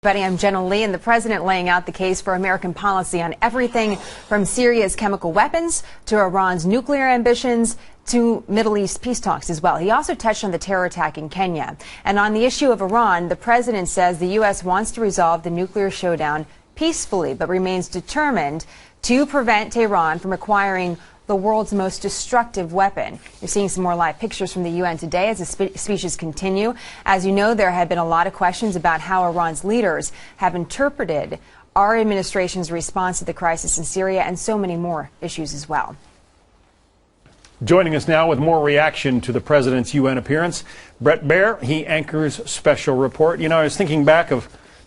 I'm Jenna Lee, and the president laying out the case for American policy on everything from Syria's chemical weapons to Iran's nuclear ambitions to Middle East peace talks as well. He also touched on the terror attack in Kenya. And on the issue of Iran, the president says the U.S. wants to resolve the nuclear showdown peacefully, but remains determined to prevent Tehran from acquiring the world's most destructive weapon. You're seeing some more live pictures from the UN today as the speeches continue. As you know, there have been a lot of questions about how Iran's leaders have interpreted our administration's response to the crisis in Syria, and so many more issues as well. Joining us now with more reaction to the president's UN appearance, Bret Baier. He anchors Special Report. You know, I was thinking back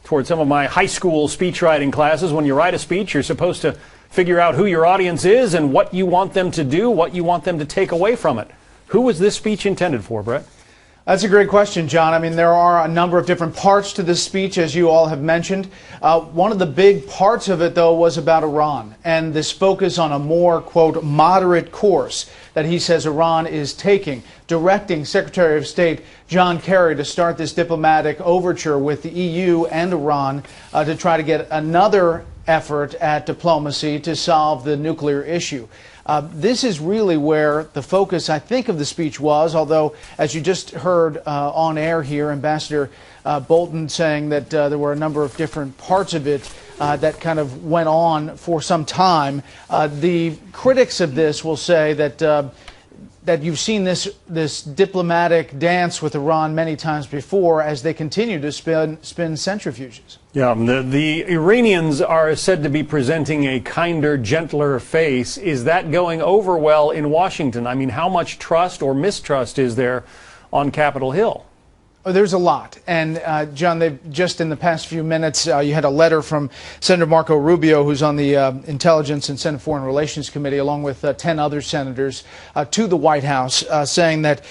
toward some of my high school speech writing classes. When you write a speech, you're supposed to figure out who your audience is and what you want them to do, what you want them to take away from it. Who was this speech intended for, Bret? That's a great question, John. I mean, there are a number of different parts to this speech, as you all have mentioned. One of the big parts of it, though, was about Iran and this focus on a more, quote, moderate course that he says Iran is taking, directing Secretary of State John Kerry to start this diplomatic overture with the EU and Iran to try to get another effort at diplomacy to solve the nuclear issue. This is really where the focus, I think, of the speech was, although, as you just heard on air here, Ambassador Bolton saying that there were a number of different parts of it that kind of went on for some time. The critics of this will say that you've seen this diplomatic dance with Iran many times before as they continue to spin centrifuges. Yeah, the Iranians are said to be presenting a kinder, gentler face. Is that going over well in Washington? I mean, how much trust or mistrust is there on Capitol Hill? Oh, there's a lot. And, John, they've just in the past few minutes, you had a letter from Senator Marco Rubio, who's on the Intelligence and Senate Foreign Relations Committee, along with 10 other senators, to the White House, saying that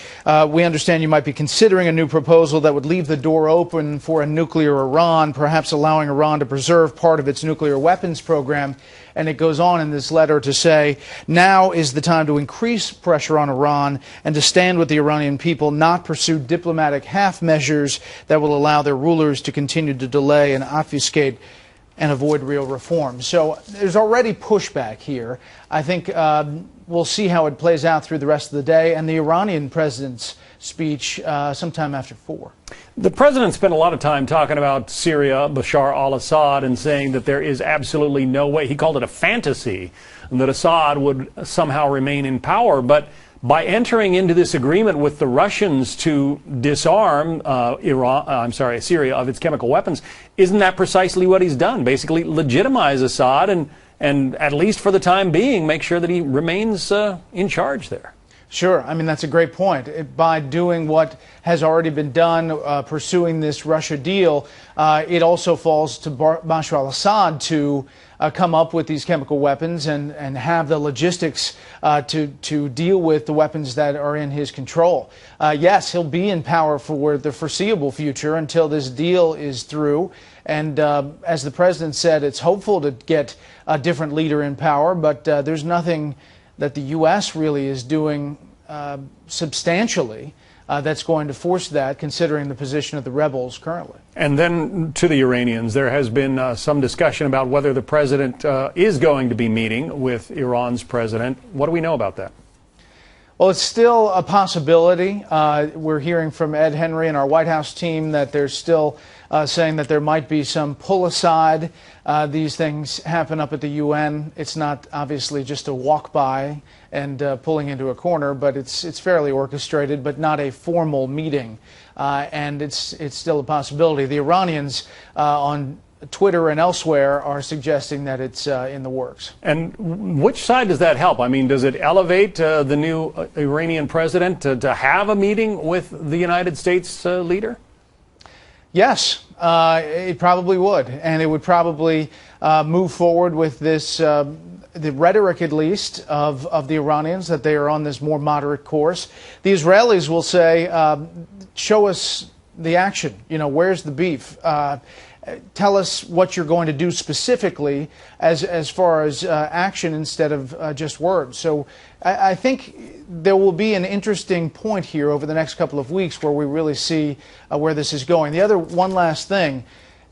we understand you might be considering a new proposal that would leave the door open for a nuclear Iran, perhaps allowing Iran to preserve part of its nuclear weapons program. And it goes on in this letter to say, now is the time to increase pressure on Iran and to stand with the Iranian people, not pursue diplomatic half measures that will allow their rulers to continue to delay and obfuscate and avoid real reform. So there's already pushback here. I think we'll see how it plays out through the rest of the day, and the Iranian president's speech sometime after 4. The president spent a lot of time talking about Syria, Bashar al-Assad, and saying that there is absolutely no way, he called it a fantasy, that Assad would somehow remain in power. But by entering into this agreement with the Russians to disarm Syria of its chemical weapons, isn't that precisely what he's done? Basically legitimize Assad and at least for the time being, make sure that he remains in charge there. Sure. I mean, that's a great point. By doing what has already been done, pursuing this Russia deal, it also falls to Bashar al-Assad to come up with these chemical weapons and have the logistics to deal with the weapons that are in his control. Yes, he'll be in power for the foreseeable future until this deal is through. And as the president said, it's hopeful to get a different leader in power, but there's nothing that the U.S. really is doing substantially that's going to force that, considering the position of the rebels currently. And then to the Iranians, there has been some discussion about whether the president is going to be meeting with Iran's president. What do we know about that? Well, it's still a possibility. We're hearing from Ed Henry and our White House team that they're still saying that there might be some pull aside. These things happen up at the UN. It's not obviously just a walk by and pulling into a corner, but it's fairly orchestrated, but not a formal meeting. And it's still a possibility. The Iranians on Twitter and elsewhere are suggesting that it's in the works. And which side does that help? I mean, does it elevate the new Iranian president to have a meeting with the United States leader? Yes, it probably would. And it would probably move forward with this, the rhetoric at least, of the Iranians, that they are on this more moderate course. The Israelis will say, show us the action. You know, where's the beef? Tell us what you're going to do specifically as far as action instead of just words. So I think there will be an interesting point here over the next couple of weeks where we really see where this is going. The other one last thing,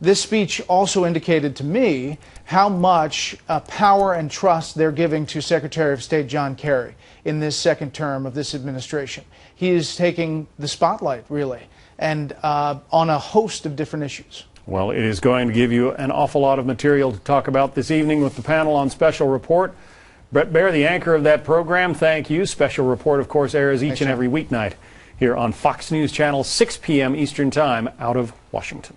this speech also indicated to me how much power and trust they're giving to Secretary of State John Kerry in this second term of this administration. He is taking the spotlight, really, and on a host of different issues. Well, it is going to give you an awful lot of material to talk about this evening with the panel on Special Report. Bret Baier, the anchor of that program, thank you. Special Report, of course, airs each and every weeknight here on Fox News Channel, 6 p.m. Eastern Time, out of Washington.